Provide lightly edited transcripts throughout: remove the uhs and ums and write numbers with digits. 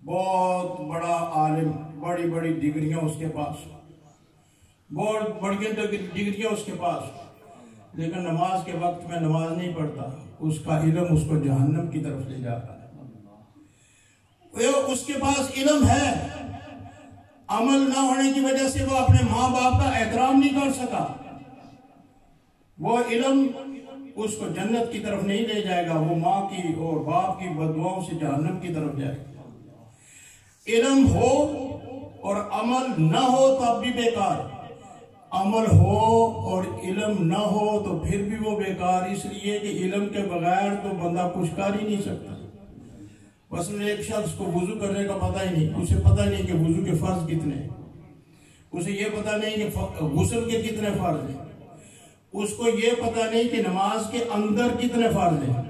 बहुत बड़ा आलिम, बड़ी बड़ी डिग्रियां उसके पास, बहुत बड़ी डिग्रियां उसके पास, लेकिन नमाज के वक्त में नमाज नहीं पढ़ता। उसका इल्म उसको जहन्नम की तरफ ले जाता है। उसके पास इल्म है, अमल ना होने की वजह से वो अपने माँ बाप का एहतराम नहीं कर सका। वो इल्म उसको जन्नत की तरफ नहीं ले जाएगा, वो माँ की और बाप की बददुआओं से जहन्नम की तरफ जाएगा। इल्म हो और अमल न हो तब भी बेकार, अमल हो और इल्म न हो तो फिर भी वो बेकार, इसलिए कि इल्म के बगैर तो बंदा कुछ कर ही नहीं सकता। मसलन एक शख्स को वुजू करने का पता ही नहीं, उसे पता नहीं कि वुजू के फर्ज कितने हैं, उसे ये पता नहीं कि गुस्ल के कितने फर्ज हैं, उसको ये पता नहीं कि नमाज के अंदर कितने फर्ज हैं।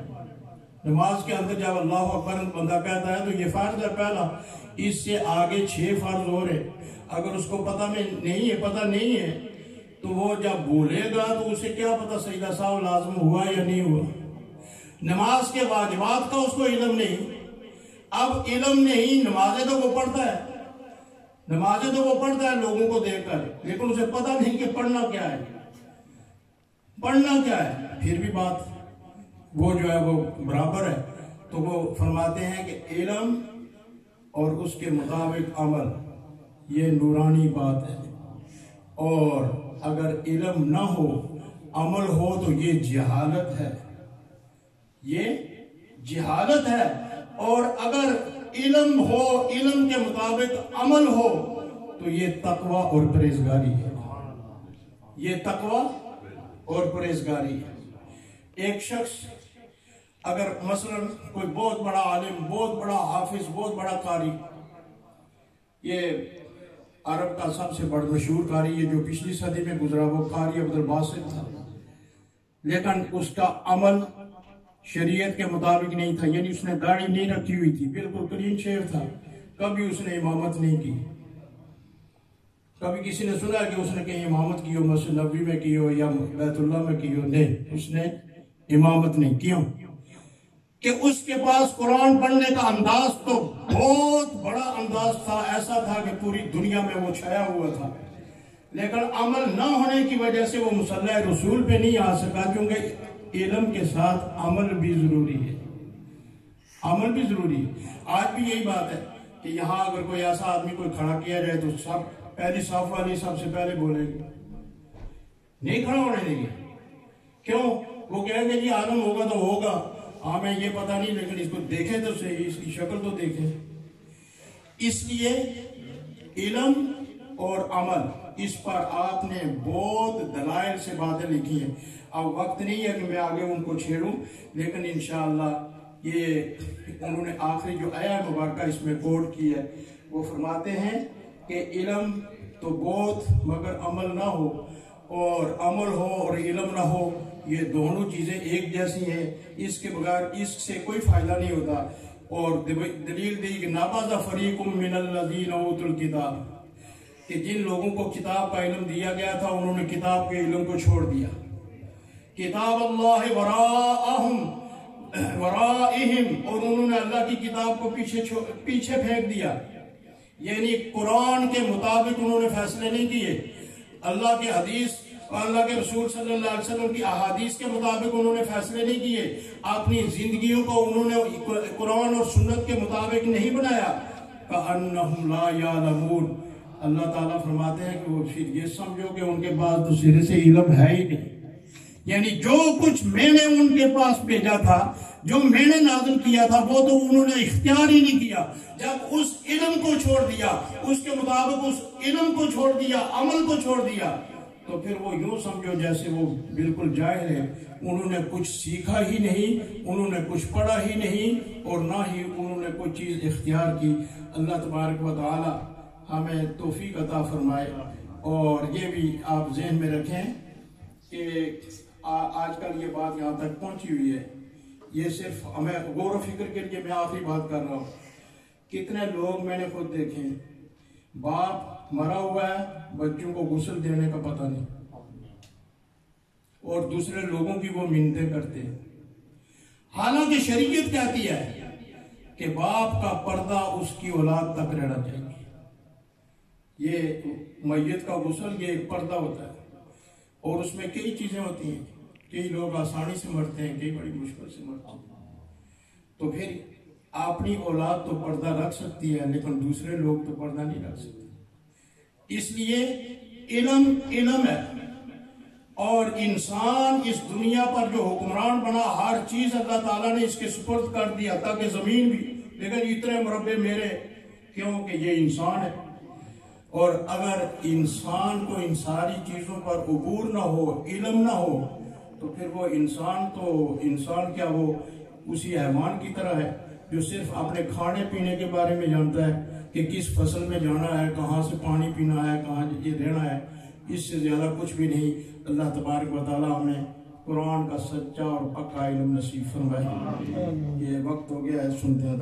नमाज के अंदर जब अल्लाह अकबर बंदा कहता है तो ये फर्ज है पहला, इससे आगे 6 फर्ज और है। अगर उसको पता नहीं है तो वो जब बोलेगा तो उसे क्या पता सजदा साहब लाजम हुआ या नहीं हुआ। नमाज के वाजिबात का उसको इल्म नहीं। अब इल्म नहीं, नमाजें तो वो पढ़ता है लोगों को देखकर, लेकिन उसे पता नहीं कि पढ़ना क्या है। फिर भी बात वो जो है वो बराबर है। तो वो फरमाते हैं कि इल्म और उसके मुताबिक अमल ये नूरानी बात है, और अगर इल्म ना हो अमल हो तो ये जिहालत है। और अगर इल्म हो, इल्म के मुताबिक अमल हो तो ये तकवा और परहेजगारी है। एक शख्स अगर मसलन कोई बहुत बड़ा आलिम, बहुत बड़ा हाफिज, बहुत बड़ा कारी, ये अरब का सबसे बड़ा मशहूर कारी है जो पिछली सदी में गुजरा, वो कारी अब्दुल बासित था, लेकिन उसका अमल शरीयत के मुताबिक नहीं था। यानी उसने दाढ़ी नहीं रखी हुई थी, बिल्कुल क्लीन शेव था, कभी उसने इमामत नहीं की। कभी किसी ने सुना कि उसने कहीं इमामत की हो, मस्जिद नबवी में की हो या बैतुल्लाह में की हो? नहीं, उसने इमामत नहीं। क्यों? कि उसके पास कुरान पढ़ने का अंदाज तो बहुत बड़ा अंदाज था, ऐसा था कि पूरी दुनिया में वो छाया हुआ था, लेकिन अमल न होने की वजह से वो मुसल्ला रसूल पे नहीं आ सका। क्योंकि इल्म के साथ अमल भी जरूरी है। आज भी यही बात है कि यहाँ अगर कोई ऐसा आदमी कोई खड़ा किया जाए तो सब पहली साफ वाली सबसे पहले बोलेंगे, नहीं खड़ा होने देंगे। क्यों? वो कहेंगे जी आलम होगा तो होगा, हमें ये पता नहीं, लेकिन इसको देखें तो सही, इसकी शक्ल तो देखें। इसलिए इल्म और अमल, इस पर आपने बहुत दलाइल से बातें लिखी हैं। अब वक्त नहीं है कि मैं आगे उनको छेड़ूं, लेकिन इंशाअल्लाह ये उन्होंने आखिरी जो आया मुबारका इसमें कोट की है, वो फरमाते हैं कि इल्म तो बहुत, मगर अमल ना हो, और अमल हो और इल्म ना हो, ये दोनों चीजें एक जैसी हैं। इसके बगैर इससे कोई फायदा नहीं होता। और दलील दी कि नाबाज़ा फरीकुम मिनल लज़ीना ऊतुल किताब, कि जिन लोगों को किताब का इल्म दिया गया था उन्होंने किताब के इल्म को छोड़ दिया। किताब अल्लाह वराइहिम, और उन्होंने अल्लाह की किताब को पीछे फेंक दिया। यानी कुरान के मुताबिक उन्होंने फैसले नहीं किए, अल्लाह के हदीस और अल्लाह के रसूल सल्लल्लाहु अलैहि वसल्लम की अहादीस के मुताबिक उन्होंने फैसले नहीं किए। अपनी जिंदगियों को उन्होंने कुरान और सुन्नत के मुताबिक नहीं बनाया। कअन्नहुम ला यालमून, अल्लाह ताला फरमाते हैं कि वो फिर ये समझो कि उनके पास तो सिरे से इल्म है ही नहीं। यानी जो कुछ मैंने उनके पास भेजा था, जो मैंने नाज़िल किया था, वो तो उन्होंने इख्तियार ही नहीं किया। जब उस इल्म को छोड़ दिया, उसके मुताबिक उस इल्म को छोड़ दिया, अमल को छोड़ दिया, तो फिर वो यूं समझो जैसे वो बिल्कुल जाहिल है। उन्होंने कुछ सीखा ही नहीं, उन्होंने कुछ पढ़ा ही नहीं, और ना ही उन्होंने कोई चीज इख्तियार की। अल्लाह तबारक व तआला हमें तौफीक अता फरमाए। और ये भी आप जहन में रखें कि आजकल ये बात यहाँ तक पहुंची हुई है, ये सिर्फ हमें गौर व फिक्र के लिए मैं आखिरी बात कर रहा हूँ। कितने लोग मैंने खुद देखे, बाप मरा हुआ है, बच्चों को गुस्ल देने का पता नहीं, और दूसरे लोगों की वो मिन्नतें करते हैं। हालांकि शरीयत कहती है कि बाप का पर्दा उसकी औलाद तक रहना चाहिए। ये मैयत का गुस्ल ये एक पर्दा होता है और उसमें कई चीजें होती हैं। कई लोग आसानी से मरते हैं, कई बड़ी मुश्किल से मरते हैं। तो फिर अपनी औलाद तो पर्दा रख सकती है, लेकिन दूसरे लोग तो पर्दा नहीं रख सकते। इसलिए इल्म है। और इंसान इस दुनिया पर जो हुक्मरान बना, हर चीज अल्लाह ताला ने इसके सुपुर्द कर दिया, ताकि जमीन भी, लेकिन इतने मुरब्बे मेरे, क्योंकि ये इंसान है। और अगर इंसान को इन सारी चीजों पर उबूर ना हो, इल्म ना हो, तो फिर वो इंसान क्या, वो उसी हैवान की तरह है जो सिर्फ अपने खाने पीने के बारे में जानता है कि किस फसल में जाना है, कहाँ से पानी पीना है, कहाँ ये रहना है। इससे ज्यादा कुछ भी नहीं। अल्लाह तबारक व तआला हमें कुरान का सच्चा और पक्का इल्म नसीब फरमाए। ये वक्त हो गया है, सुनते हैं।